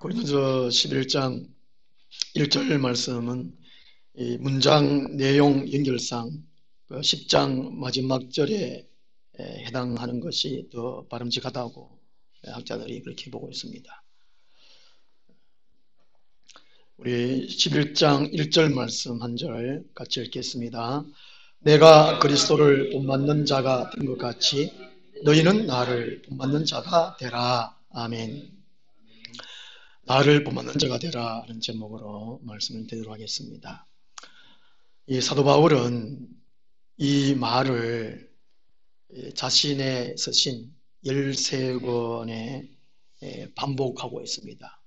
고린도서 11장 1절 말씀은 이 문장 내용 연결상 10장 마지막 절에 해당하는 것이 더 바람직하다고 학자들이 그렇게 보고 있습니다. 우리 11장 1절 말씀 한 절 같이 읽겠습니다. 내가 그리스도를 본받는 자가 된 것 같이 너희는 나를 본받는 자가 되라. 아멘. 나를 본받는 자가 되라 하는 제목으로 말씀을 드리도록 하겠습니다. 이 사도 바울은 이 말을 자신의 서신 13권에 반복하고 있습니다.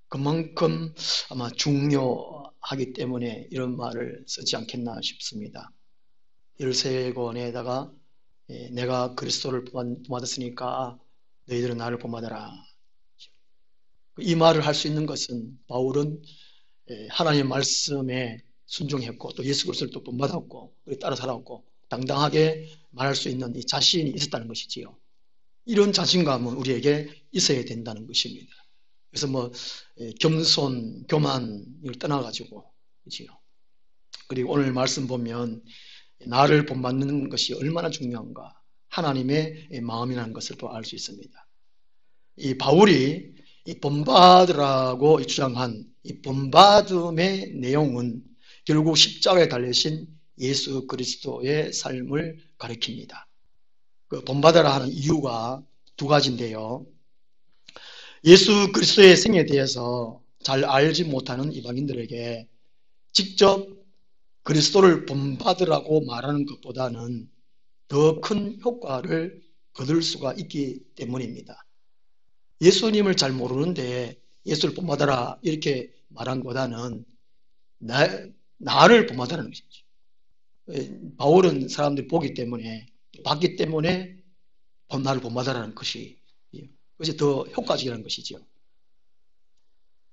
그만큼 아마 중요하기 때문에 이런 말을 쓰지 않겠나 싶습니다. 13권에다가 내가 그리스도를 본받았으니까 너희들은 나를 본받아라. 이 말을 할 수 있는 것은 바울은 하나님의 말씀에 순종했고 또 예수 그리스도를 또 본받았고 따라 살았고 당당하게 말할 수 있는 이 자신이 있었다는 것이지요. 이런 자신감은 우리에게 있어야 된다는 것입니다. 그래서 겸손, 교만을 떠나가지고 그렇지요. 그리고 오늘 말씀 보면 나를 본받는 것이 얼마나 중요한가 하나님의 마음이라는 것을 또 알 수 있습니다. 이 바울이 이 본받으라고 주장한 이 본받음의 내용은 결국 십자가에 달리신 예수 그리스도의 삶을 가리킵니다. 그 본받으라 하는 이유가 두 가지인데요. 예수 그리스도의 생애에 대해서 잘 알지 못하는 이방인들에게 직접 그리스도를 본받으라고 말하는 것보다는 더 큰 효과를 거둘 수가 있기 때문입니다. 예수님을 잘 모르는데 예수를 본받아라 이렇게 말한 것보다는 나를 본받아라는 것이죠. 바울은 사람들이 보기 때문에 봤기 때문에 나를 본받아라는 것이 그것이 더 효과적이라는 것이죠.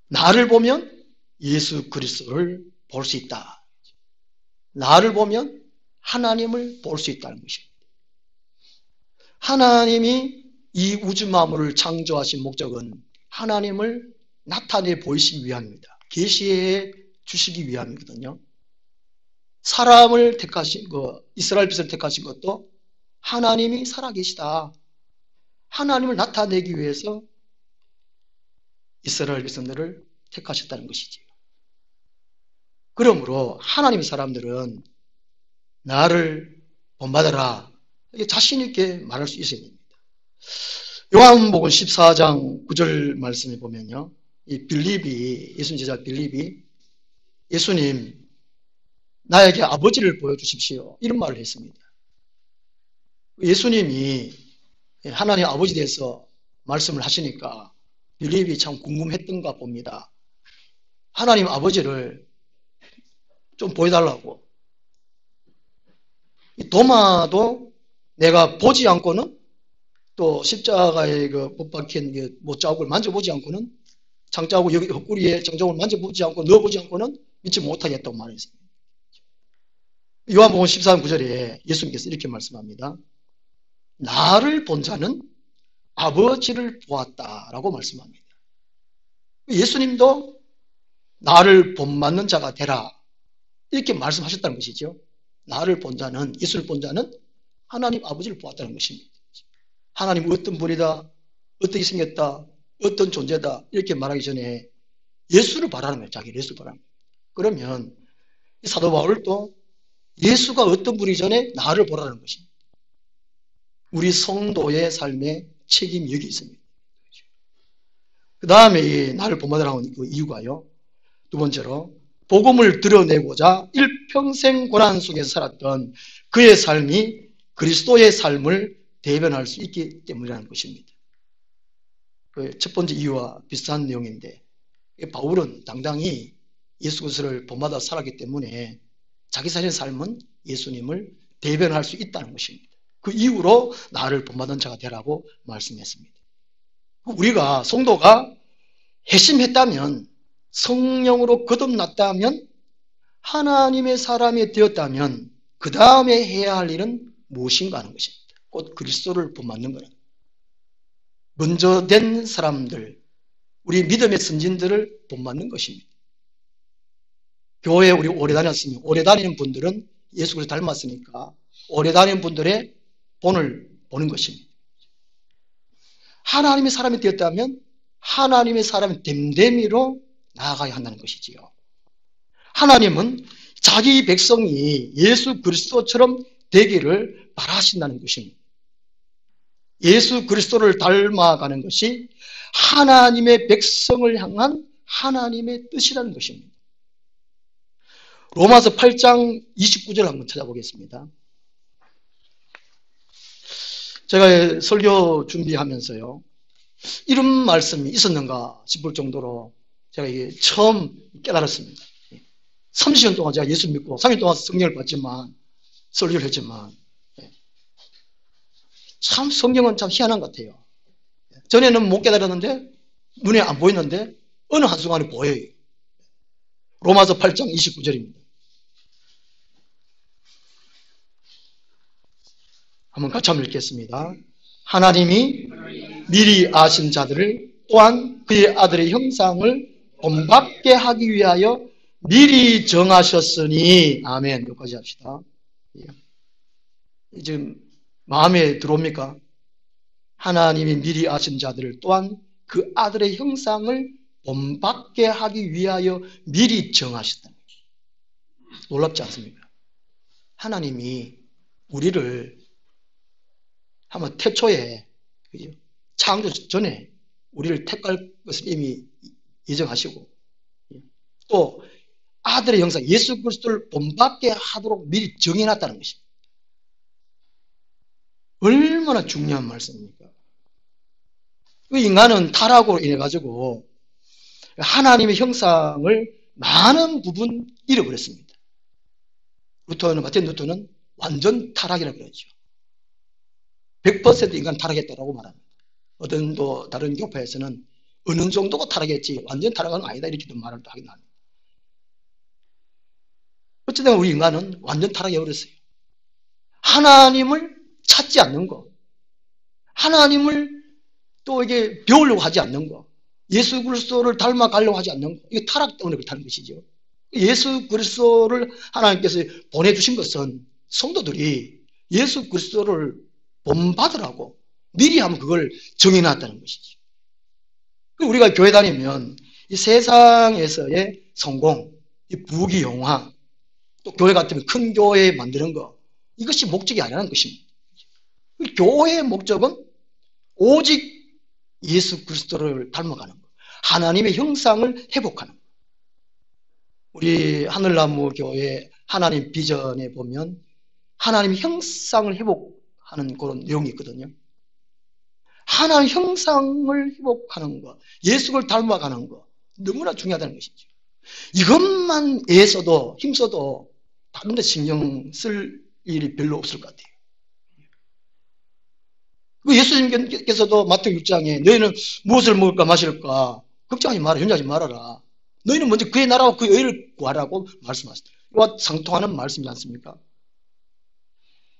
나를 보면 예수 그리스도를 볼 수 있다. 나를 보면 하나님을 볼 수 있다는 것입니다. 하나님이 이 우주 만물을 창조하신 목적은 하나님을 나타내 보이시기 위함입니다. 계시해 주시기 위함이거든요. 사람을 택하신 것, 이스라엘 백성을 택하신 것도 하나님이 살아계시다. 하나님을 나타내기 위해서 이스라엘 백성들을 택하셨다는 것이지요. 그러므로 하나님의 사람들은 나를 본받아라. 자신 있게 말할 수 있어야 됩니다. 요한복음 14장 9절 말씀에 보면요. 이 빌립이, 예수님 제자 빌립이 예수님, 나에게 아버지를 보여주십시오. 이런 말을 했습니다. 예수님이 하나님 아버지에 대해서 말씀을 하시니까 빌립이 참 궁금했던가 봅니다. 하나님 아버지를 좀 보여달라고. 도마도 내가 보지 않고는 또 십자가에 못 박힌 못자국을 만져보지 않고는 장자국 여기 헛구리에 장자국을 만져보지 않고 넣어보지 않고는 믿지 못하겠다고 말했습니다. 요한복음 14장 9절에 예수님께서 이렇게 말씀합니다. 나를 본 자는 아버지를 보았다라고 말씀합니다. 예수님도 나를 본받는 자가 되라 이렇게 말씀하셨다는 것이죠. 나를 본 자는, 예수를 본 자는 하나님 아버지를 보았다는 것입니다. 하나님 어떤 분이다, 어떻게 생겼다, 어떤 존재다 이렇게 말하기 전에 예수를 바라는 거예요. 자기 예수를 바라는 거예요. 그러면 사도 바울도 예수가 어떤 분이기 전에 나를 보라는 것입니다. 우리 성도의 삶에 책임이 여기 있습니다. 그 다음에 나를 본받으라는 그 이유가요. 두 번째로 복음을 드러내고자 일평생 고난 속에서 살았던 그의 삶이 그리스도의 삶을 대변할 수 있기 때문이라는 것입니다. 첫 번째 이유와 비슷한 내용인데 바울은 당당히 예수 그리스도를 본받아 살았기 때문에 자기 자신의 삶은 예수님을 대변할 수 있다는 것입니다. 그 이유로 나를 본받은 자가 되라고 말씀했습니다. 우리가 성도가 회심했다면 성령으로 거듭났다면 하나님의 사람이 되었다면 그 다음에 해야 할 일은 무엇인가 하는 것입니다. 곧 그리스도를 본받는 거는 먼저 된 사람들, 우리 믿음의 선진들을 본받는 것입니다. 교회에 우리 오래 다녔으면 오래 다니는 분들은 예수 그리스도 닮았으니까 오래 다니는 분들의 본을 보는 것입니다. 하나님의 사람이 되었다면 하나님의 사람의 됨됨이로 나아가야 한다는 것이지요. 하나님은 자기 백성이 예수 그리스도처럼 되기를 바라신다는 것입니다. 예수 그리스도를 닮아가는 것이 하나님의 백성을 향한 하나님의 뜻이라는 것입니다. 로마서 8장 29절 한번 찾아보겠습니다. 제가 설교 준비하면서요, 이런 말씀이 있었는가 싶을 정도로 제가 이게 처음 깨달았습니다. 30년 동안 제가 예수 믿고 3년 동안 성령을 받지만, 설교를 했지만, 참 성경은 참 희한한 것 같아요. 전에는 못 깨달았는데, 눈에 안 보였는데, 어느 한순간에 보여요. 로마서 8장 29절입니다. 한번 같이 한번 읽겠습니다. 하나님이 미리 아신 자들을 또한 그의 아들의 형상을 본받게 하기 위하여 미리 정하셨으니, 아멘. 여기까지 합시다. 지금 마음에 들어옵니까? 하나님이 미리 아신 자들을 또한 그 아들의 형상을 본받게 하기 위하여 미리 정하셨다. 놀랍지 않습니까? 하나님이 우리를 한번 태초에, 창조 전에 우리를 택할 것을 이미 예정하시고, 또 아들의 형상 예수 그리스도를 본받게 하도록 미리 정해놨다는 것입니다. 얼마나 중요한 말씀입니까? 인간은 타락으로 인해 가지고 하나님의 형상을 많은 부분 잃어버렸습니다. 마틴 루터는 완전 타락이라고 그러죠. 100% 인간 타락했다고 말합니다. 어떤 또 다른 교파에서는 어느 정도가 타락했지 완전 타락은 아니다 이렇게도 말을 하긴 합니다. 어쨌든 우리 인간은 완전 타락해버렸어요. 하나님을 찾지 않는 거, 하나님을 또 이게 배우려고 하지 않는 거, 예수 그리스도를 닮아가려고 하지 않는 거, 이게 타락 때문에 그렇다는 것이죠. 예수 그리스도를 하나님께서 보내주신 것은 성도들이 예수 그리스도를 본받으라고 미리 한번 그걸 정해놨다는 것이죠. 우리가 교회 다니면 이 세상에서의 성공, 이 부귀영화, 또 교회 같으면 큰 교회 만드는 거, 이것이 목적이 아니라는 것입니다. 교회의 목적은 오직 예수 그리스도를 닮아가는 것, 하나님의 형상을 회복하는 것. 우리 하늘나무 교회 하나님 비전에 보면 하나님의 형상을 회복하는 그런 내용이 있거든요. 하나님의 형상을 회복하는 것, 예수를 닮아가는 것, 너무나 중요하다는 것이죠. 이것만 애써도 힘써도 다른 데 신경 쓸 일이 별로 없을 것 같아요. 예수님께서도 마태복음 6장에 너희는 무엇을 먹을까 마실까 걱정하지 마라, 염려하지 말아라. 너희는 먼저 그의 나라와 그의 의를 구하라고 말씀하셨다. 이와 상통하는 말씀이지 않습니까?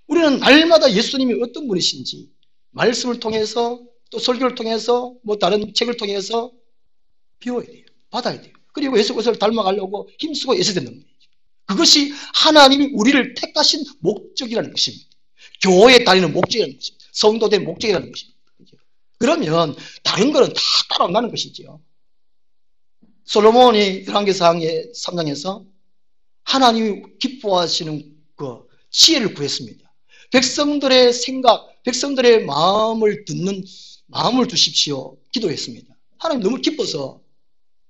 우리는 날마다 예수님이 어떤 분이신지 말씀을 통해서 또 설교를 통해서 뭐 다른 책을 통해서 배워야 돼요. 받아야 돼요. 그리고 예수 그리스도를 닮아가려고 힘쓰고 애써야 된다는 거죠. 그것이 하나님이 우리를 택하신 목적이라는 것입니다. 교회에 다니는 목적이라는 것입니다. 성도된 목적이라는 것입니다. 그러면 다른 거는 다 따라온다는 것이죠. 솔로몬이 열왕기상 3장에서 하나님이 기뻐하시는 그 지혜를 구했습니다. 백성들의 생각, 백성들의 마음을 듣는 마음을 주십시오. 기도했습니다. 하나님 너무 기뻐서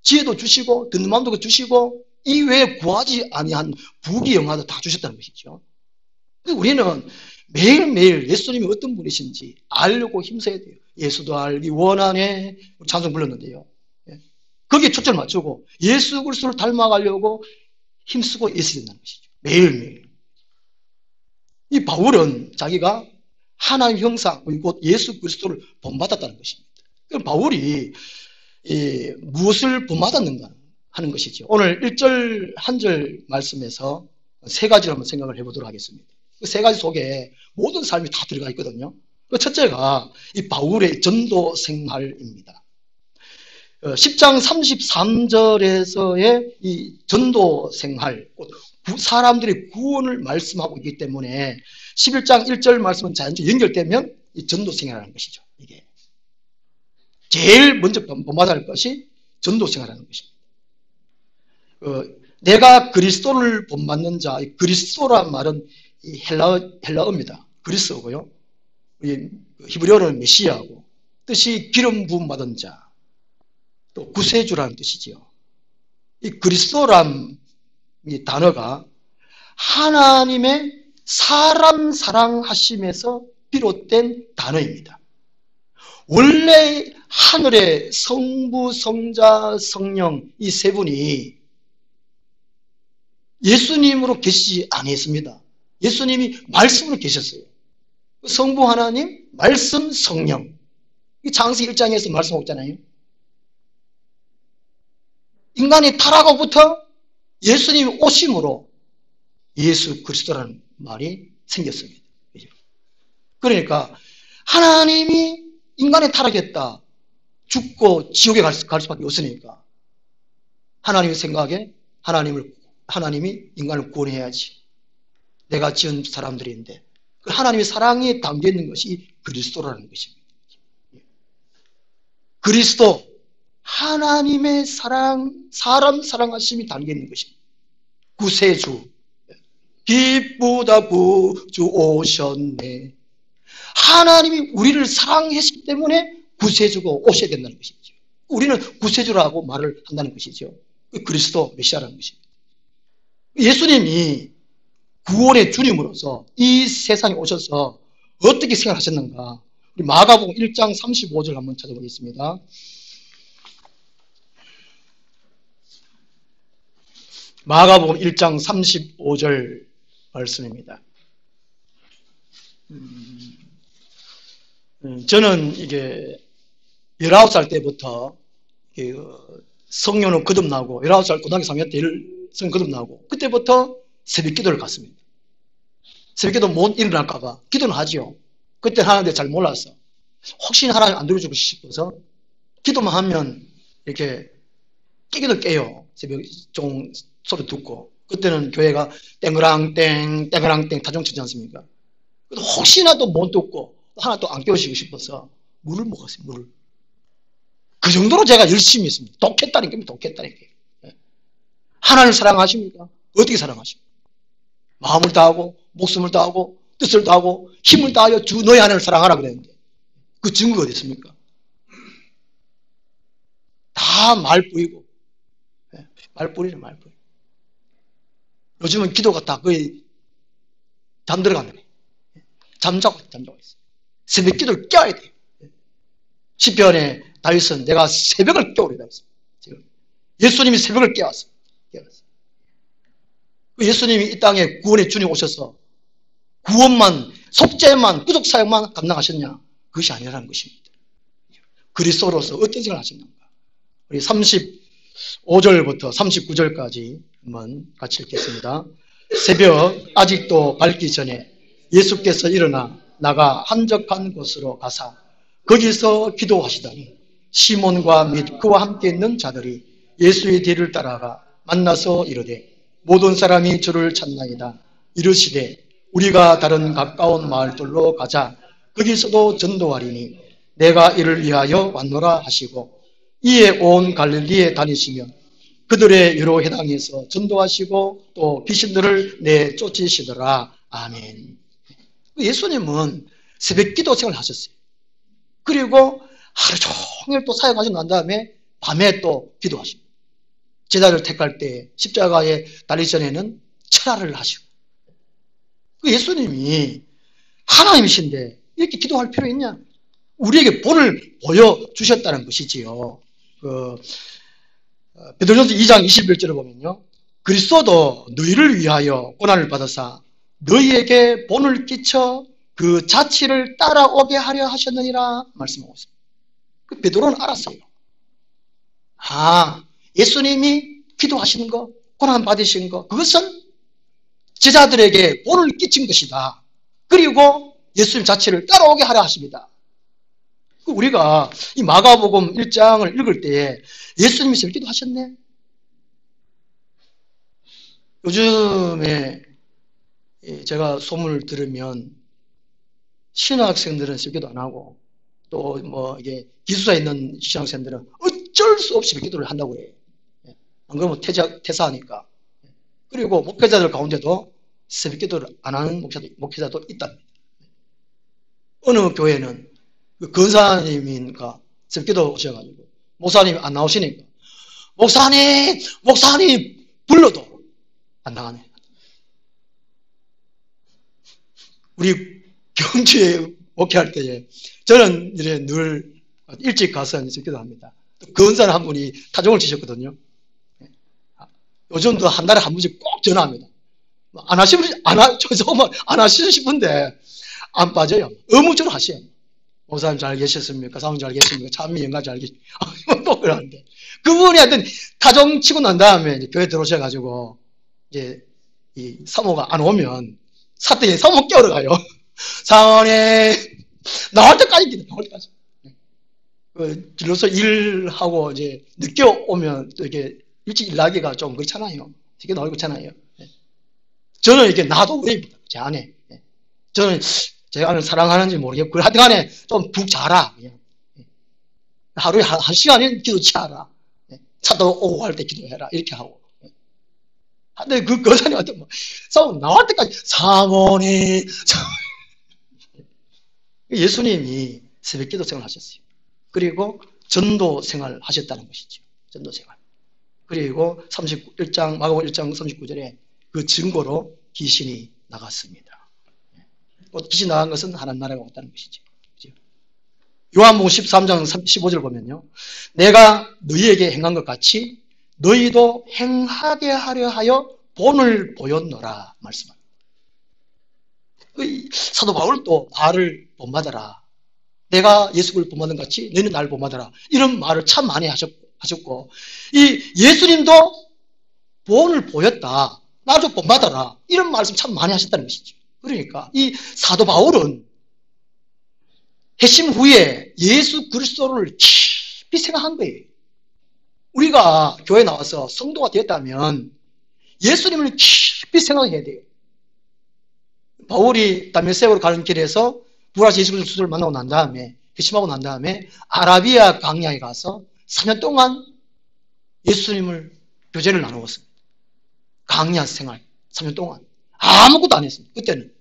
지혜도 주시고 듣는 마음도 주시고 이외에 구하지 아니한 부귀영화도 다 주셨다는 것이죠. 우리는 매일매일 예수님이 어떤 분이신지 알려고 힘써야 돼요. 예수도 알기 원하네 찬송 불렀는데요. 거기에 초점을 맞추고 예수 그리스도를 닮아가려고 힘쓰고 애써야 된다는 것이죠. 매일매일. 이 바울은 자기가 하나님 형상 곧 예수 그리스도를 본받았다는 것입니다. 그럼 바울이 무엇을 본받았는가 하는 것이죠. 오늘 1절 한 절 말씀에서 세 가지를 한번 생각을 해보도록 하겠습니다. 그 세 가지 속에 모든 삶이 다 들어가 있거든요. 그 첫째가 이 바울의 전도 생활입니다. 10장 33절에서의 이 전도 생활, 사람들의 구원을 말씀하고 있기 때문에 11장 1절 말씀은 자연적으로 연결되면 이 전도 생활하는 것이죠. 이게 제일 먼저 본받아야 할 것이 전도 생활하는 것입니다. 내가 그리스도를 본받는 자, 그리스도란 말은 이 헬라어입니다. 그리스도고요. 히브리어는 메시아고, 뜻이 기름 부음 받은 자, 또 구세주라는 뜻이지요. 이 그리스도란 이 단어가 하나님의 사람 사랑하심에서 비롯된 단어입니다. 원래 하늘의 성부, 성자, 성령 이 세 분이 예수님으로 계시지 아니했습니다. 예수님이 말씀으로 계셨어요. 성부 하나님, 말씀, 성령. 이 창세기 1장에서 말씀하고 있잖아요. 인간이 타락하고부터 예수님이 오심으로 예수 그리스도라는 말이 생겼습니다. 그러니까 하나님이 인간이 타락했다, 죽고 지옥에 갈 수밖에 없으니까 하나님의 생각에 하나님이 인간을 구원해야지. 내가 지은 사람들인데 그 하나님의 사랑이 담겨있는 것이 그리스도라는 것입니다. 그리스도, 하나님의 사랑, 사람 사랑하심이 담겨있는 것입니다. 구세주, 기쁘다 구주 오셨네. 하나님이 우리를 사랑했기 때문에 구세주가 오셔야 된다는 것이죠. 우리는 구세주라고 말을 한다는 것이죠. 그리스도 메시아라는 것입니다. 예수님이 구원의 주님으로서 이 세상에 오셔서 어떻게 생활하셨는가? 우리 마가복음 1장 35절 한번 찾아보겠습니다. 마가복음 1장 35절 말씀입니다. 저는 이게 19살 때부터 성령은 거듭나고 19살 고등학교 3학년 때 성령 거듭나고 그때부터 새벽 기도를 갔습니다. 새벽 기도 못 일어날까봐 기도는 하지요. 그때 하는데 잘 몰랐어. 혹시 하나님 안 들어주고 싶어서 기도만 하면 이렇게 깨기도 깨요. 새벽 종 소리 듣고. 그때는 교회가 땡그랑땡 땡그랑땡 다종 치지 않습니까? 혹시나 또 못 듣고 하나 또 안 깨우시고 싶어서 물을 먹었어요. 물을. 그 정도로 제가 열심히 했습니다. 독했다니까. 독했다니까. 하나님을 사랑하십니까? 어떻게 사랑하십니까? 마음을 다하고 목숨을 다하고 뜻을 다하고 힘을 다하여 주 너의 하나님을 사랑하라 그랬는데 그 증거가 어디 있습니까? 다 말뿐이고 말뿐이네 말뿐. 요즘은 기도가 다 거의 잠들어가는 거예요. 잠자고 있어. 새벽 기도를 깨워야 돼요. 시편에 다윗은 내가 새벽을 깨우리다 했어요. 예수님이 새벽을 깨웠어요. 예수님이 이 땅에 구원의 주님 오셔서 구원만, 속죄만, 구속사역만 감당하셨냐? 그것이 아니라는 것입니다. 그리스도로서 어떤 생각을 하셨는가? 우리 35절부터 39절까지 한번 같이 읽겠습니다. 새벽 아직도 밝기 전에 예수께서 일어나 나가 한적한 곳으로 가사 거기서 기도하시더니 시몬과 및 그와 함께 있는 자들이 예수의 뒤를 따라가 만나서 이르되 모든 사람이 주를 찾나이다. 이르시되 우리가 다른 가까운 마을들로 가자. 거기서도 전도하리니 내가 이를 위하여 왔노라 하시고 이에 온 갈릴리에 다니시며 그들의 여러 회당에서 전도하시고 또 귀신들을 내쫓으시더라. 아멘. 예수님은 새벽 기도 생활을 하셨어요. 그리고 하루 종일 또 사역하시고 난 다음에 밤에 또 기도하시고 제자를 택할 때 십자가에 달리기 전에는 철야를 하시고 예수님이 하나님이신데 이렇게 기도할 필요 있냐? 우리에게 본을 보여주셨다는 것이지요. 베드로전서 2장 21절을 보면요. 그리스도도 너희를 위하여 고난을 받으사 너희에게 본을 끼쳐 그 자취를 따라오게 하려 하셨느니라 말씀하고 있습니다. 그 베드로는 알았어요. 예수님이 기도하시는 거, 고난 받으신 거, 그것은 제자들에게 본을 끼친 것이다. 그리고 예수님 자체를 따라오게 하려 하십니다. 우리가 이 마가복음 1장을 읽을 때에 예수님이 새벽기도 하셨네. 요즘에 제가 소문을 들으면 신학생들은 새벽기도 안 하고 또 뭐 이게 기숙사에 있는 신학생들은 어쩔 수 없이 새벽기도를 한다고 해요. 안 그러면 퇴사하니까. 그리고 목회자들 가운데도 새벽기도를 안 하는 목회자도 있다. 어느 교회는 그 근사님이니까 새벽기도 오셔가지고 목사님이 안 나오시니까 목사님 불러도 안 나가네. 우리 경주에 목회할 때에 저는 이제 늘 일찍 가서 새벽기도 합니다. 근사는 한 분이 타종을 치셨거든요. 요즘도 한 달에 한 번씩 꼭 전화합니다. 안 하시면 안 하시고 싶은데 안 빠져요. 의무적으로 하셔요. 목사님 잘 계셨습니까? 사모님 잘 계십니까? 찬미 영감 잘 계십니까? 또 그러는데 그분이 하여튼 타종 치고 난 다음에 이제 교회 들어오셔가지고 이제 이 사모가 안 오면 사태에 사모 깨우러 가요. 사모님 나올 때까지 기도, 나올 때까지. 그 길로서 일하고 이제 늦게 오면 또 이렇게 일찍 일나기가 좀 그렇잖아요. 되게 나오고 그렇잖아요. 저는 이렇게 놔도 그래입니다. 제 안에. 저는 제 안을 사랑하는지 모르겠고, 하여튼 간에 좀 푹 자라. 그냥. 하루에 한 시간은 기도 치하라. 차도 오고 갈 때 기도해라. 이렇게 하고. 근데 그 거사님한테 뭐, 나올 때까지 사모님. 예수님이 새벽 기도 생활 하셨어요. 그리고 전도 생활 하셨다는 것이죠. 전도 생활. 그리고 31장, 마가복음 1장 39절에 그 증거로 귀신이 나갔습니다. 귀신 나간 것은 하나님 나라가 왔다는 것이죠. 요한복음 13장 15절 보면요. 내가 너희에게 행한 것 같이 너희도 행하게 하려 하여 본을 보였노라 말씀합니다. 사도 바울도 나를 본받아라. 내가 예수를 본받은 같이 너희는 나를 본받아라. 이런 말을 참 많이 하셨고 이 예수님도 본을 보였다. 나도 본받아라. 이런 말씀 참 많이 하셨다는 것이죠. 그러니까 이 사도 바울은 회심 후에 예수 그리스도를 깊이 생각한 거예요. 우리가 교회 나와서 성도가 되었다면 예수님을 깊이 생각해야 돼요. 바울이 다메섹으로 가는 길에서 부활하신 예수 그리스도를 만나고 난 다음에 회심하고 난 다음에 아라비아 광야에 가서 4년 동안 예수님을 교제를 나누었습니다. 광야 생활 3년 동안 아무것도 안 했습니다. 그때는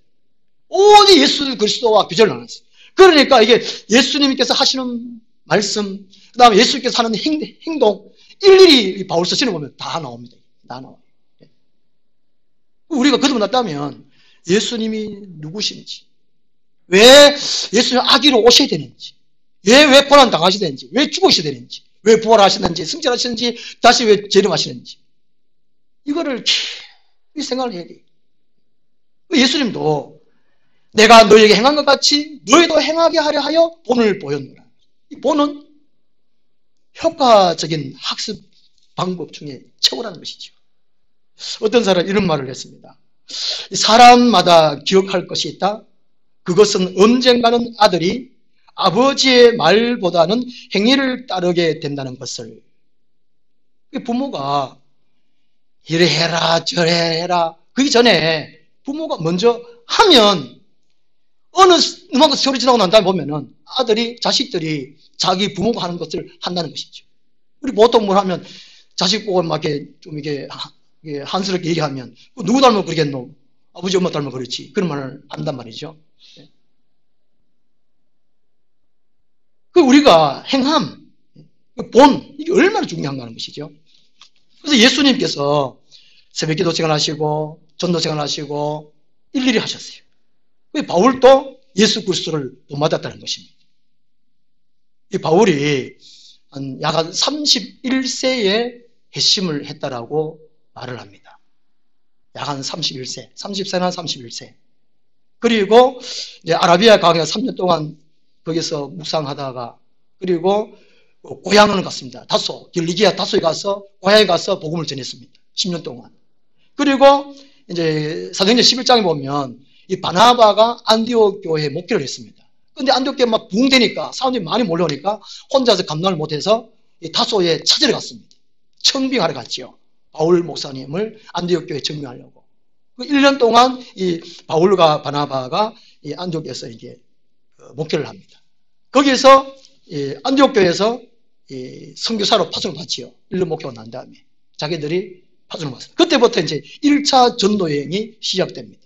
오직 예수 그리스도와 교제를 나눴어요. 그러니까 이게 예수님께서 하시는 말씀, 그 다음에 예수님께서 하는 행동 일일이 바울 서신을 보면 다 나옵니다. 다 나와요. 우리가 거듭났다면 예수님이 누구신지, 왜 예수님 아기로 오셔야 되는지, 왜 고난 당하셔야 되는지, 왜 죽으셔야 되는지, 왜 부활하시는지, 승천하시는지, 다시 왜 재림하시는지 이거를 깊이 생각을 해야 돼요. 예수님도 내가 너에게 행한 것 같이 너희도 행하게 하려 하여 본을 보였노라. 이 본은 효과적인 학습 방법 중에 최고라는 것이죠. 어떤 사람이 이런 말을 했습니다. 사람마다 기억할 것이 있다. 그것은 언젠가는 아들이 아버지의 말보다는 행위를 따르게 된다는 것을. 부모가 이래 해라 저래 해라 그기 전에 부모가 먼저 하면 어느 음악과 세월이 지나고 난 다음에 보면은 자식들이 자기 부모가 하는 것을 한다는 것이죠. 우리 보통 뭘 하면 자식 보고 막 이렇게 좀 이게 한스럽게 얘기하면 누구 닮으면 그러겠노? 아버지 엄마 닮으면 그렇지. 그런 말을 한단 말이죠. 그 우리가 행함, 본, 이게 얼마나 중요한가 하는 것이죠. 그래서 예수님께서 새벽 기도 생활하시고 전도 생활하시고 일일이 하셨어요. 바울도 예수 그리스도를 본받았다는 것입니다. 이 바울이 약 31세에 회심을 했다라고 말을 합니다. 약 한 31세, 30세나 31세. 그리고 이제 아라비아 광야 3년 동안 거기서 묵상하다가 그리고 고향을 갔습니다. 길리기아 다소에 가서 고향에 가서 복음을 전했습니다. 10년 동안. 그리고 이제 사도행전 11장에 보면 이 바나바가 안디옥 교회에 목회를 했습니다. 근데 안디옥 교회 막 부흥되니까 사람들이 많이 몰려오니까 혼자서 감당을 못해서 다소에 찾으러 갔습니다. 청빙하러 갔지요. 바울 목사님을 안디옥 교회에 청빙하려고. 1년 동안 이 바울과 바나바가 이 안디옥에서 이게 목회를 합니다. 거기에서 안디옥 교회에서 선교사로 파송을 받지요. 1년 목회가 난 다음에 자기들이 파송을 받습니다. 그때부터 이제 1차 전도 여행이 시작됩니다.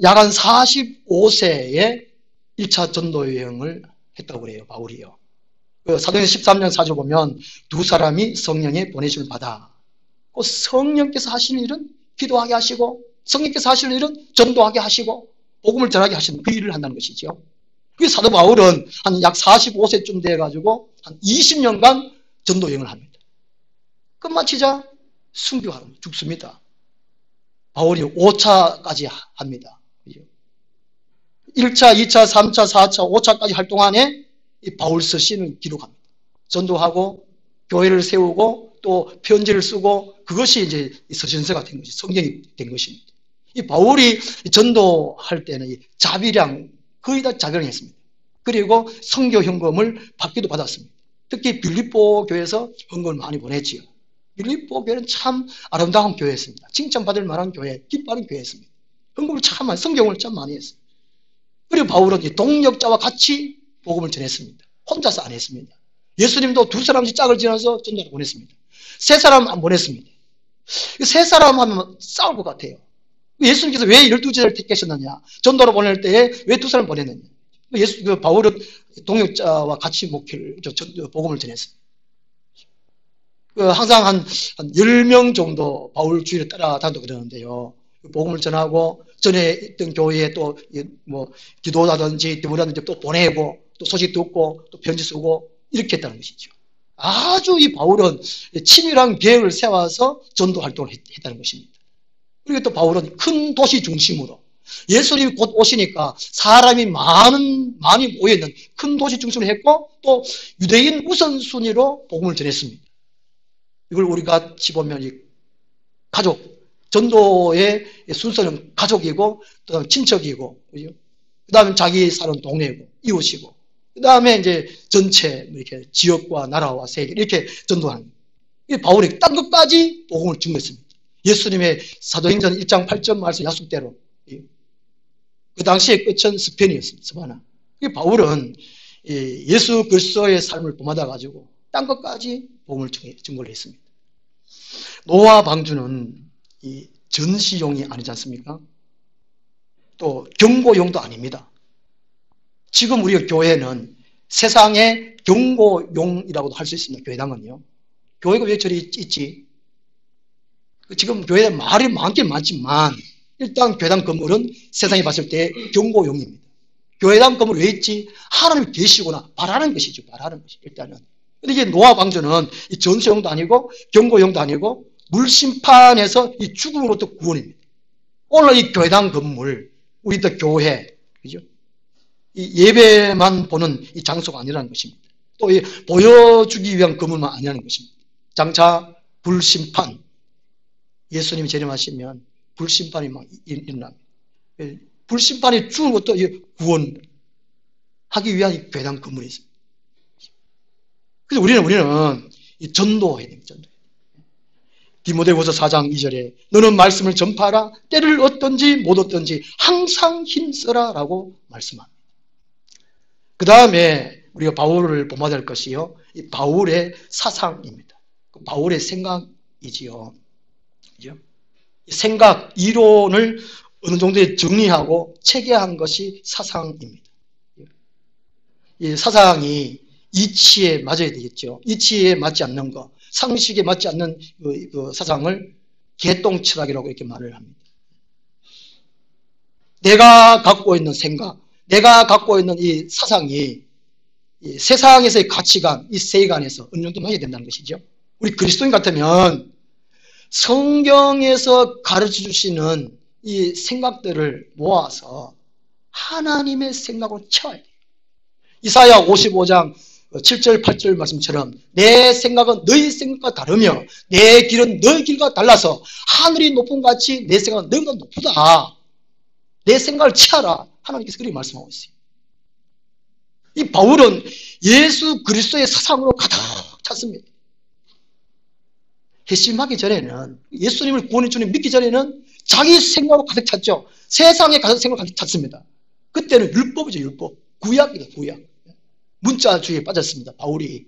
약 한 45세에 1차 전도 여행을 했다고 그래요. 바울이요. 사도행전 13년 4절 보면 두 사람이 성령의 보내심을 받아 성령께서 하시는 일은 기도하게 하시고 성령께서 하시는 일은 전도하게 하시고 복음을 전하게 하시는 그 일을 한다는 것이죠. 그 사도 바울은 한 약 45세쯤 돼가지고 한 20년간 전도 여행을 합니다. 끝마치자 순교하러 죽습니다. 바울이 5차까지 합니다. 1차, 2차, 3차, 4차, 5차까지 활동 안에 이 바울 서신을 기록합니다. 전도하고 교회를 세우고 또 편지를 쓰고 그것이 이제 서신서가 된 것이 성경이 된 것입니다. 이 바울이 전도할 때는 이 자비량 거의 다 자비량했습니다. 그리고 선교 헌금을 받기도 받았습니다. 특히 빌립보 교회에서 헌금을 많이 보냈지요. 빌립보 교회는 참 아름다운 교회였습니다. 칭찬받을 만한 교회, 기뻐하는 교회였습니다. 헌금을 참 많이, 성경을 참 많이 했습니다. 그리고 바울은 이 동역자와 같이 복음을 전했습니다. 혼자서 안 했습니다. 예수님도 두 사람씩 짝을 지어서 전도를 보냈습니다. 세 사람 안 보냈습니다. 세 사람 하면 싸울 것 같아요. 예수님께서 왜 12제자를 택하셨느냐? 전도로 보낼 때에 왜 두 사람 보냈느냐? 바울은 동역자와 같이 목회를, 복음을 전했습니다. 항상 한 10명 정도 바울 주위를 따라다니고 그러는데요. 복음을 전하고 전에 있던 교회에 또 뭐 기도라든지 대문이라든지 또 보내고 또 소식 듣고 또 편지 쓰고 이렇게 했다는 것이죠. 아주 이 바울은 치밀한 계획을 세워서 전도 활동을 했다는 것입니다. 그리고 또 바울은 큰 도시 중심으로 예수님이 곧 오시니까 사람이 많이 모여있는 큰 도시 중심으로 했고 또 유대인 우선순위로 복음을 전했습니다. 이걸 우리가 같이 보면 이 가족, 전도의 순서는 가족이고, 그 다음에 친척이고, 그죠? 그 다음에 자기 사는 동네고, 이웃이고, 그 다음에 이제 전체, 이렇게 지역과 나라와 세계, 이렇게 전도하는. 이 바울이 딴 것까지 복음을 증거했습니다. 예수님의 사도행전 1장 8절 말씀 약속대로. 그 당시의 끝은 스페인이었습니다. 스바나. 이 바울은 예수 그리스도의 삶을 본받아가지고, 딴 것까지 복음을 증거를 했습니다. 노아 방주는 이 전시용이 아니지 않습니까? 또 경고용도 아닙니다. 지금 우리 교회는 세상의 경고용이라고도 할 수 있습니다. 교회당은요. 교회가 왜 저리 있지? 지금 교회에 말이 많긴 많지만 일단 교회당 건물은 세상에 봤을 때 경고용입니다. 교회당 건물 왜 있지? 하나님이 계시구나. 바라는 것이죠. 바라는 것이 일단은. 근데 이게 노아 방주는 이 전시용도 아니고 경고용도 아니고 물심판에서 이 죽음으로부터 구원입니다. 오늘 이 교회당 건물, 우리들 교회, 그죠? 이 예배만 보는 이 장소가 아니라는 것입니다. 또 이 보여주기 위한 건물만 아니라는 것입니다. 장차 불심판, 예수님이 재림하시면 불심판이 막 일어납니다. 불심판이 죽은 것도 구원하기 위한 이 교회당 건물이 있습니다. 그래서 우리는 이 전도해야 됩니다. 전도. 디모데후서 4장 2절에 너는 말씀을 전파하라. 때를 얻든지 못 얻든지 항상 힘써라 라고 말씀합니다. 그 다음에 우리가 바울을 본받아야 할 것이요, 이 바울의 사상입니다. 바울의 생각이지요. 그죠? 생각, 이론을 어느 정도에 정리하고 체계한 것이 사상입니다. 이 사상이 이치에 맞아야 되겠죠. 이치에 맞지 않는 것, 상식에 맞지 않는 그 사상을 개똥철학이라고 이렇게 말을 합니다. 내가 갖고 있는 생각, 내가 갖고 있는 이 사상이 이 세상에서의 가치관, 이 세계관에서 어느 정도 맞아야 된다는 것이죠. 우리 그리스도인 같으면 성경에서 가르쳐 주시는 이 생각들을 모아서 하나님의 생각으로 채워야 돼요. 이사야 55장 7절 8절 말씀처럼 내 생각은 너희 생각과 다르며 내 길은 너희 길과 달라서 하늘이 높은 같이 내 생각은 너희보다 높다. 내 생각을 취하라. 하나님께서 그렇게 말씀하고 있어요. 이 바울은 예수 그리스도의 사상으로 가득 찼습니다. 회심하기 전에는, 예수님을 구원의 주님 믿기 전에는 자기 생각으로 가득 찼죠. 세상에 가득 생각으로 가득 찼습니다. 그때는 율법이죠, 율법. 구약이다, 구약. 문자주의에 빠졌습니다, 바울이.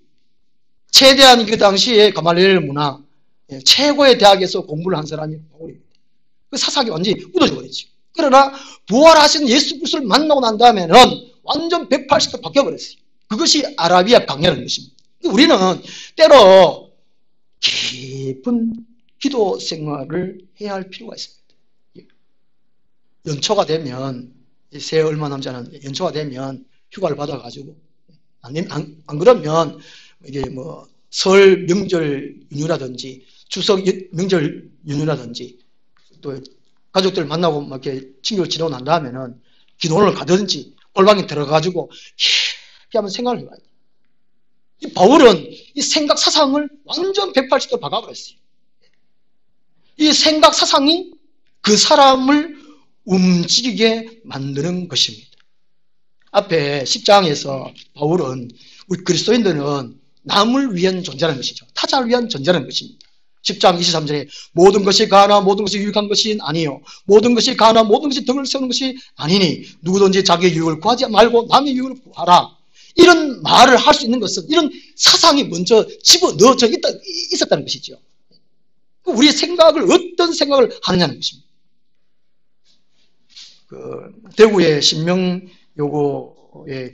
최대한 그 당시에 가말리엘 문화, 최고의 대학에서 공부를 한 사람이 바울입니다. 그 사상이 완전히 굳어져 버렸죠. 그러나 부활하신 예수 그리스도를 만나고 난 다음에는 완전 180도 바뀌어버렸어요. 그것이 아라비아 강야라는 것입니다. 우리는 때로 깊은 기도 생활을 해야 할 필요가 있습니다. 연초가 되면, 새해 얼마 남지 않았는데, 연초가 되면 휴가를 받아가지고, 안 그러면 이게 뭐 설 명절 연휴라든지 추석 명절 연휴라든지 또 가족들 만나고 막 이렇게 친구를 지내고 난 다음에는 기도원을 가든지 골방에 들어가지고 이렇게 한번 생각을 해봐야 돼요. 이 바울은 이 생각 사상을 완전 180도 바꿔버렸어요. 이 생각 사상이 그 사람을 움직이게 만드는 것입니다. 앞에 10장에서 바울은 우리 그리스도인들은 남을 위한 존재라는 것이죠. 타자를 위한 존재라는 것입니다. 10장 23절에 모든 것이 가나 모든 것이 유익한 것이 아니요 모든 것이 가나 모든 것이 덕을 세우는 것이 아니니 누구든지 자기의 유익을 구하지 말고 남의 유익을 구하라. 이런 말을 할 수 있는 것은 이런 사상이 먼저 집어넣어져 있었다는 것이죠. 우리의 생각을 어떤 생각을 하느냐는 것입니다. 대구의 신명요고의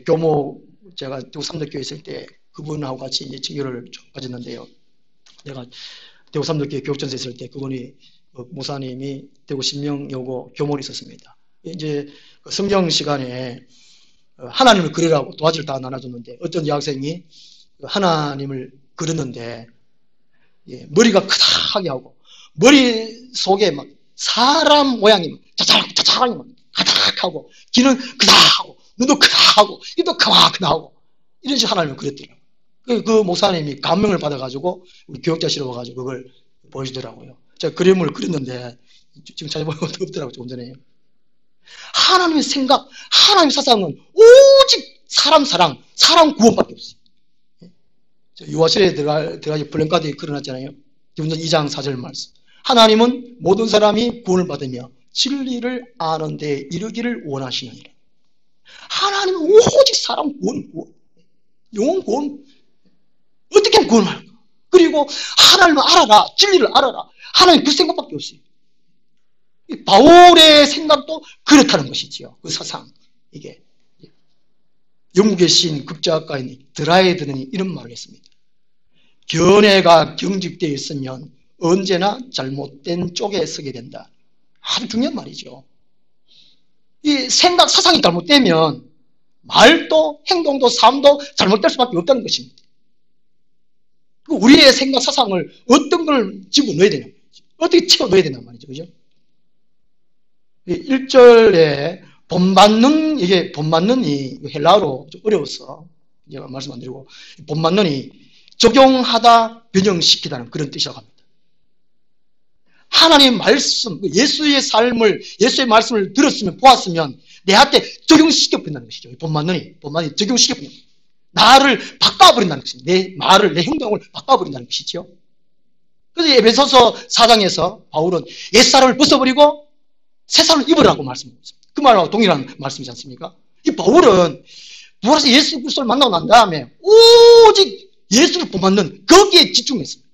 교모, 제가 대구 삼덕교에 있을 때 그분하고 같이 이제 친교를 가졌는데요. 내가 대구 삼덕교회 교육전서에 있을 때 그분이, 목사님이 대구 신명요고 교모로 있었습니다. 이제 성경 시간에 하나님을 그리라고 도화지를 다 나눠줬는데 어떤 여학생이 하나님을 그렸는데 머리가 크다하게 하고 머리 속에 막 사람 모양이 자작자작하게 막 가닥하고 귀는 크다하고 눈도 크다하고 입도 크다하고 이런 식으로 하나님을 그렸더라고요. 그 목사님이 감명을 받아가지고 우리 교육자실에 와가지고 그걸 보여주더라고요. 제가 그림을 그렸는데 지금 찾아보면 없더라고요. 조금 전에. 하나님의 생각, 하나님의 사상은 오직 사람 사랑, 사람 구원밖에 없어요. 유아실에 들어가서 플랜카드에 걸어놨잖아요. 기본전 2장 4절 말씀. 하나님은 모든 사람이 구원을 받으며 진리를 아는 데 이르기를 원하시느니라. 하나님은 오직 사람 구원, 영혼 구원. 어떻게 하면 구원을 할까? 그리고 하나님을 알아라, 진리를 알아라. 하나님 그 생각밖에 없어요. 바울의 생각도 그렇다는 것이지요. 그 사상. 이게 영국의 시인 극작가인 드라이드는 이런 말을 했습니다. 견해가 경직되어 있으면 언제나 잘못된 쪽에 서게 된다. 아주 중요한 말이죠. 이 생각 사상이 잘못되면 말도 행동도 삶도 잘못될 수밖에 없다는 것입니다. 우리의 생각 사상을 어떤 걸 집어넣어야 되냐, 어떻게 채워넣어야 되냐 말이죠. 그죠? 1절에 본받는, 이게 본받는이 헬라어로 좀 어려워서 제가 말씀 안 드리고, 본받는이 적용하다, 변형시키다는 그런 뜻이라고 합니다. 하나님의 말씀, 예수의 삶을, 예수의 말씀을 들었으면, 보았으면 내한테 적용시켜버린다는 것이죠. 본받는이 적용시켜버린다. 나를 바꿔버린다는 것입니다. 내 말을, 내 행동을 바꿔버린다는 것이죠. 그래서 에베소서 4장에서 바울은 옛사람을 벗어버리고 새사람을 입으라고 말씀하고 있습니다. 그 말하고 동일한 말씀이지 않습니까? 이 바울은 부활해서 예수 그리스도를 만나고 난 다음에 오직 예수를 본받는 거기에 집중했습니다.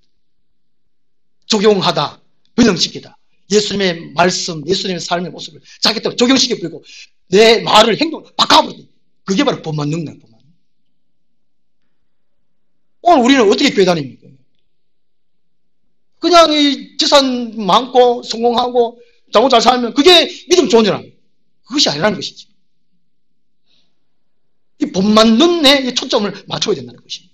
적용하다, 변형시키다. 예수님의 말씀, 예수님의 삶의 모습을 자기 때문에 적용시켜버리고 내 말을, 행동을 바꿔버리고, 그게 바로 본받는 거예요. 오늘 우리는 어떻게 교회 다닙니까? 그냥 이 재산 많고 성공하고 잘못 잘 살면 그게 믿음 좋은 줄 아는, 그것이 아니라는 것이지. 이 본받는 데 초점을 맞춰야 된다는 것입니다.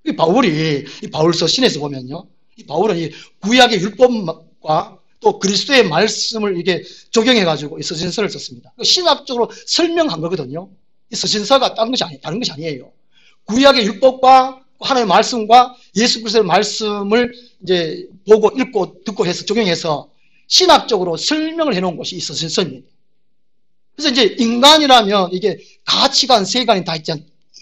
이 바울이, 이 바울서 신에서 보면요, 이 바울은 이 구약의 율법과 또 그리스도의 말씀을 이게 적용해가지고 이 서신서를 썼습니다. 신학적으로 설명한 거거든요. 이 서신서가 다른 것이 아니에요. 구약의 율법과 하나님의 말씀과 예수 그리스도의 말씀을 이제 보고 읽고 듣고 해서 적용해서 신학적으로 설명을 해놓은 것이 이 서신서입니다. 그래서 이제 인간이라면 이게 가치관, 세계관이 다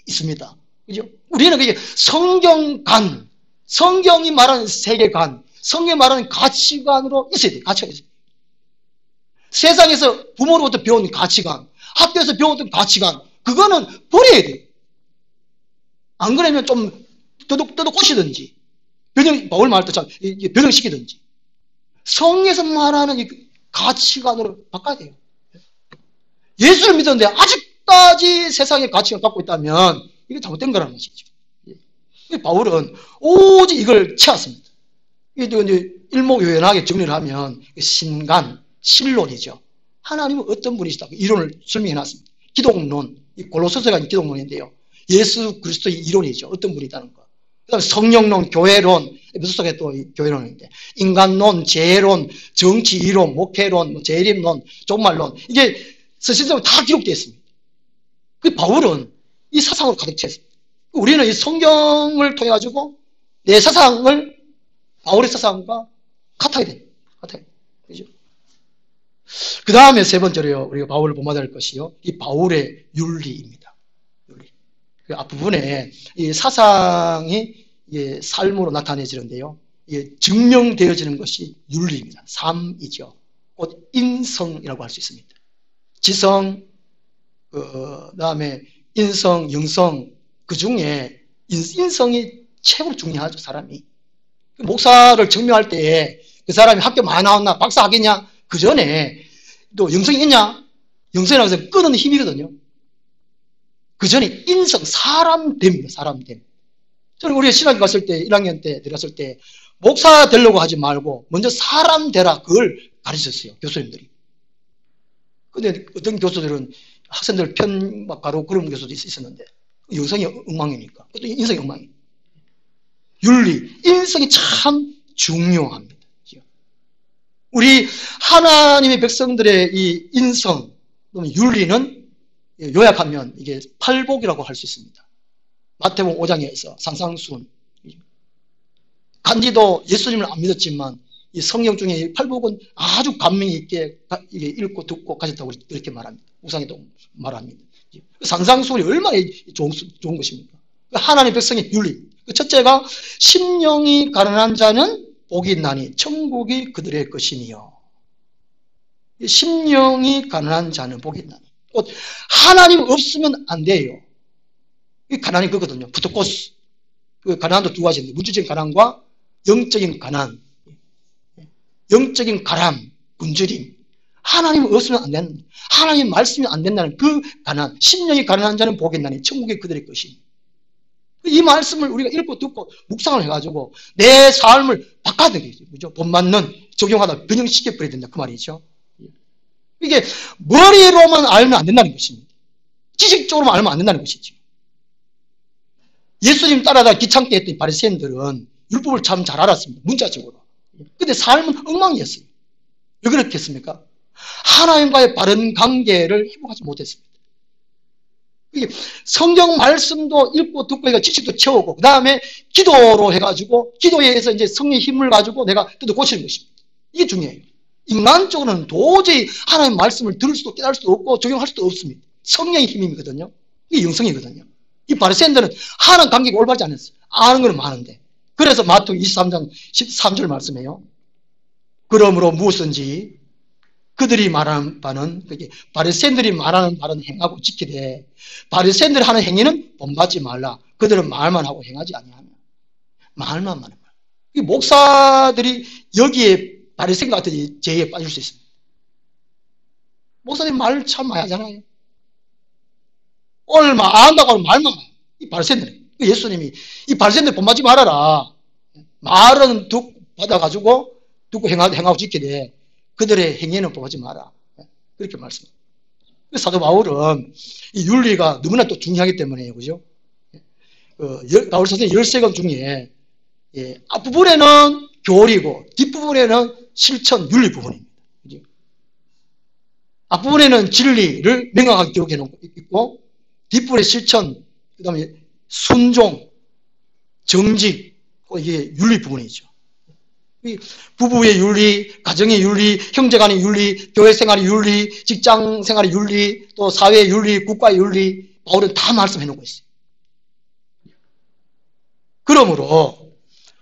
있습니다. 그죠? 우리는 그게 성경관, 성경이 말하는 세계관, 성경이 말하는 가치관으로 있어야 돼요. 가치가 있어요. 세상에서 부모로부터 배운 가치관, 학교에서 배웠던 가치관, 그거는 버려야 돼요. 안 그러면 좀 꼬시든지, 바울 말할 때처럼 변형시키든지, 성경에서 말하는 이 가치관으로 바꿔야 돼요. 예수를 믿었는데 아직까지 세상의 가치관을 갖고 있다면 이게 잘못된 거라는 것이죠. 바울은 오직 이걸 채웠습니다. 이제 일목요연하게 정리를 하면 신간, 신론이죠. 하나님은 어떤 분이시다. 이론을 설명해 놨습니다. 기독론, 골로새서가 기독론인데요. 예수 그리스도의 이론이죠. 어떤 분이 있다는 거. 그 다음에 성령론, 교회론, 에베소 속에 또 교회론인데, 인간론, 재론, 정치 이론, 목회론, 재림론, 종말론, 이게 서신서에 다 기록되어 있습니다. 그 바울은 이 사상으로 가득 찼습니다. 우리는 이 성경을 통해 가지고 내 사상을 바울의 사상과 같아야 됩니다. 같아야 됩니다. 그죠? 그 다음에 세 번째로요, 우리가 바울을 본받아야 할 것이요, 이 바울의 윤리입니다. 윤리. 그 앞부분에 이 사상이 삶으로 나타내지는데요, 증명되어지는 것이 윤리입니다. 삶이죠. 곧 인성이라고 할 수 있습니다. 지성, 그 다음에 인성, 영성, 그 중에 인성이 최고로 중요하죠, 사람이. 목사를 증명할 때에 그 사람이 학교 많이 나왔나, 박사 하겠냐, 그 전에 또 영성이 있냐, 영성이라고 해서 끄는 힘이거든요. 그 전에 인성, 사람됨입니다, 사람됨. 저는 우리 신학교 갔을 때, 1학년 때 들어갔을 때, 목사 되려고 하지 말고, 먼저 사람 되라, 그걸 가르쳤어요, 교수님들이. 근데 어떤 교수들은 학생들 편박하고 그런 교수도 있었는데, 영성이 엉망이니까. 또 인성이 엉망이에요. 윤리, 인성이 참 중요합니다. 우리 하나님의 백성들의 이 인성, 윤리는 요약하면 이게 팔복이라고 할 수 있습니다. 마태복음 5장에서 상상순. 간디도 예수님을 안 믿었지만 이 성경 중에 이 팔복은 아주 감명 있게 읽고 듣고 가졌다고 이렇게 말합니다. 우상에도 말합니다. 상상순이 얼마나 좋은 것입니까? 하나님의 백성의 윤리. 첫째가 심령이 가난한 자는 복이 있나니 천국이 그들의 것이니요. 심령이 가난한 자는 복이 있나니. 곧 하나님 없으면 안 돼요. 이 가난이 그거거든요. 부토코스. 그 가난도 두 가지인데, 물질적인 가난과 영적인 가난, 영적인 가람, 굶주림. 하나님 없으면 안 되는, 하나님 말씀이 안 된다는 그 가난, 심령이 가난한 자는 복이 있나니 천국이 그들의 것이니. 이 말씀을 우리가 읽고 듣고 묵상을 해가지고 내 삶을 바꿔야 되겠죠. 그죠? 본맞는 적용하다 변형시켜버려야 된다. 그 말이죠. 이게 머리로만 알면 안 된다는 것입니다. 지식적으로만 알면 안 된다는 것이죠. 예수님 따라다 귀찮게 했던 바리새인들은 율법을 참 잘 알았습니다. 문자적으로. 근데 삶은 엉망이었어요. 왜 그렇겠습니까? 하나님과의 바른 관계를 회복하지 못했습니다. 성경 말씀도 읽고 듣고 지식도 채우고, 그 다음에 기도로 해가지고, 기도에서 이제 성령의 힘을 가지고 내가 뜻을 고치는 것입니다. 이게 중요해요. 인간적으로는 도저히 하나님의 말씀을 들을 수도 깨달을 수도 없고 적용할 수도 없습니다. 성령의 힘이거든요. 이게 영성이거든요. 이 바리새인들은 하나님 관계가 올바르지 않았어요. 아는 건 많은데. 그래서 마태복음 23장 13절 말씀해요. 그러므로 무엇인지 그들이 말하는 바는, 바리새인들이 말하는 바는 행하고 지키되 바리새인들이 하는 행위는 본받지 말라. 그들은 말만 하고 행하지 아니하며. 말만 하는 거야. 이 목사들이 여기에 바리새인 같은 죄에 빠질 수 있습니다. 목사님 말 참 많이 하잖아요. 오늘 안다고 하면 말만 해요. 이 바리새인들. 예수님이 이 바리새인들 본받지 말아라. 말은 받아가지고 듣고 행하고 지키되 그들의 행위는 보지 마라. 그렇게 말씀합니다. 사도 바울은 이 윤리가 너무나 또 중요하기 때문에요. 그죠? 바울 사도의 13권 중에, 앞부분에는 교리고, 뒷부분에는 실천, 윤리 부분입니다. 그죠? 앞부분에는 진리를 명확하게 기록해 놓고 있고, 뒷부분에 실천, 그 다음에 순종, 정직, 이게 윤리 부분이죠. 이 부부의 윤리, 가정의 윤리, 형제간의 윤리, 교회 생활의 윤리, 직장 생활의 윤리, 또 사회의 윤리, 국가의 윤리, 바울은 다 말씀해 놓고 있어요. 그러므로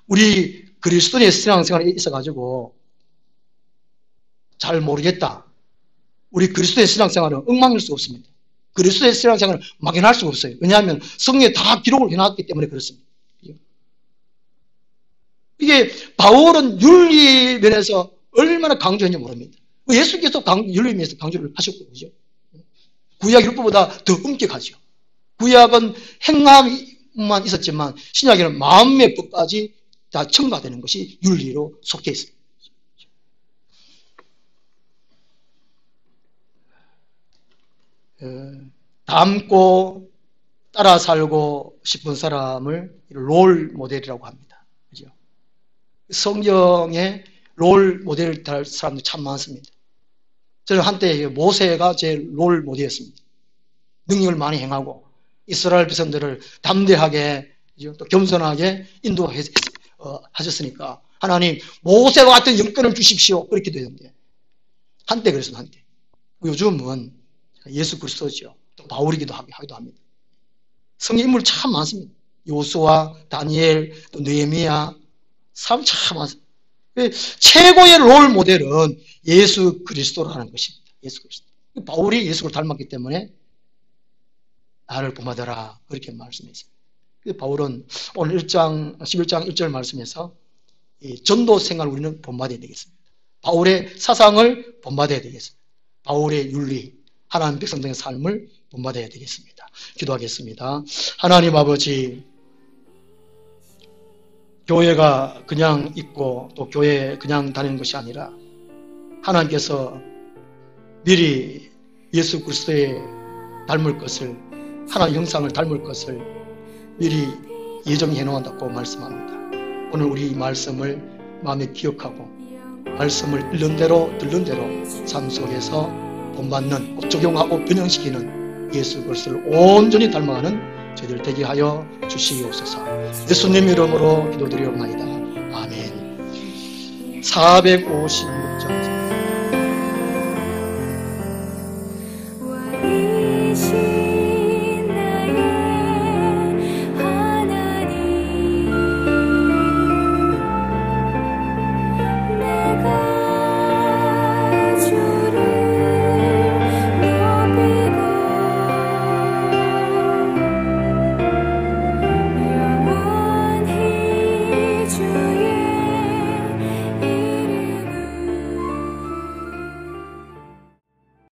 우리 그리스도인의 신앙생활에 있어가지고 잘 모르겠다. 우리 그리스도의 신앙생활은 엉망일 수 없습니다. 그리스도의 신앙생활은 막연할 수가 없어요. 왜냐하면 성경에 다 기록을 해놨기 때문에 그렇습니다. 이게 바울은 윤리 면에서 얼마나 강조했는지 모릅니다. 예수께서 윤리 면에서 강조를 하셨고, 그죠? 구약 율법보다 더 엄격하죠. 구약은 행함만 있었지만 신약에는 마음의 법까지 다 첨가되는 것이 윤리로 속해 있습니다. 닮고 따라 살고 싶은 사람을 롤 모델이라고 합니다. 그죠? 성경에 롤 모델을 달 사람들이 참 많습니다. 저는 한때 모세가 제 롤 모델이었습니다. 능력을 많이 행하고 이스라엘 백성들을 담대하게 또 겸손하게 인도하셨으니까 하나님 모세와 같은 영권을 주십시오. 그렇게 되는데 한때 그랬습니다. 한때. 요즘은 예수 그리스도죠. 또 바울이기도 하기도 합니다. 성경 인물 참 많습니다. 요수아, 다니엘, 또 느헤미야, 사람 참 많습니다. 최고의 롤 모델은 예수 그리스도라는 것입니다. 예수 그리스도. 바울이 예수를 닮았기 때문에 나를 본받아라 그렇게 말씀했습니다. 바울은 오늘 11장 1절 말씀에서 전도 생활을 우리는 본받아야 되겠습니다. 바울의 사상을 본받아야 되겠습니다. 바울의 윤리, 하나님 백성들의 삶을 본받아야 되겠습니다. 기도하겠습니다. 하나님 아버지, 교회가 그냥 있고 또 교회에 그냥 다니는 것이 아니라 하나님께서 미리 예수 그리스도의 닮을 것을, 하나님 형상을 닮을 것을 미리 예정해 놓았다고 말씀합니다. 오늘 우리 이 말씀을 마음에 기억하고 말씀을 읽는 대로 들는 대로 삶 속에서 본받는, 적용하고 변형시키는 예수 그리스도를 온전히 닮아가는 저희들 되게 하여 주시옵소서. 예수님 이름으로 기도드리옵나이다. 아멘. 450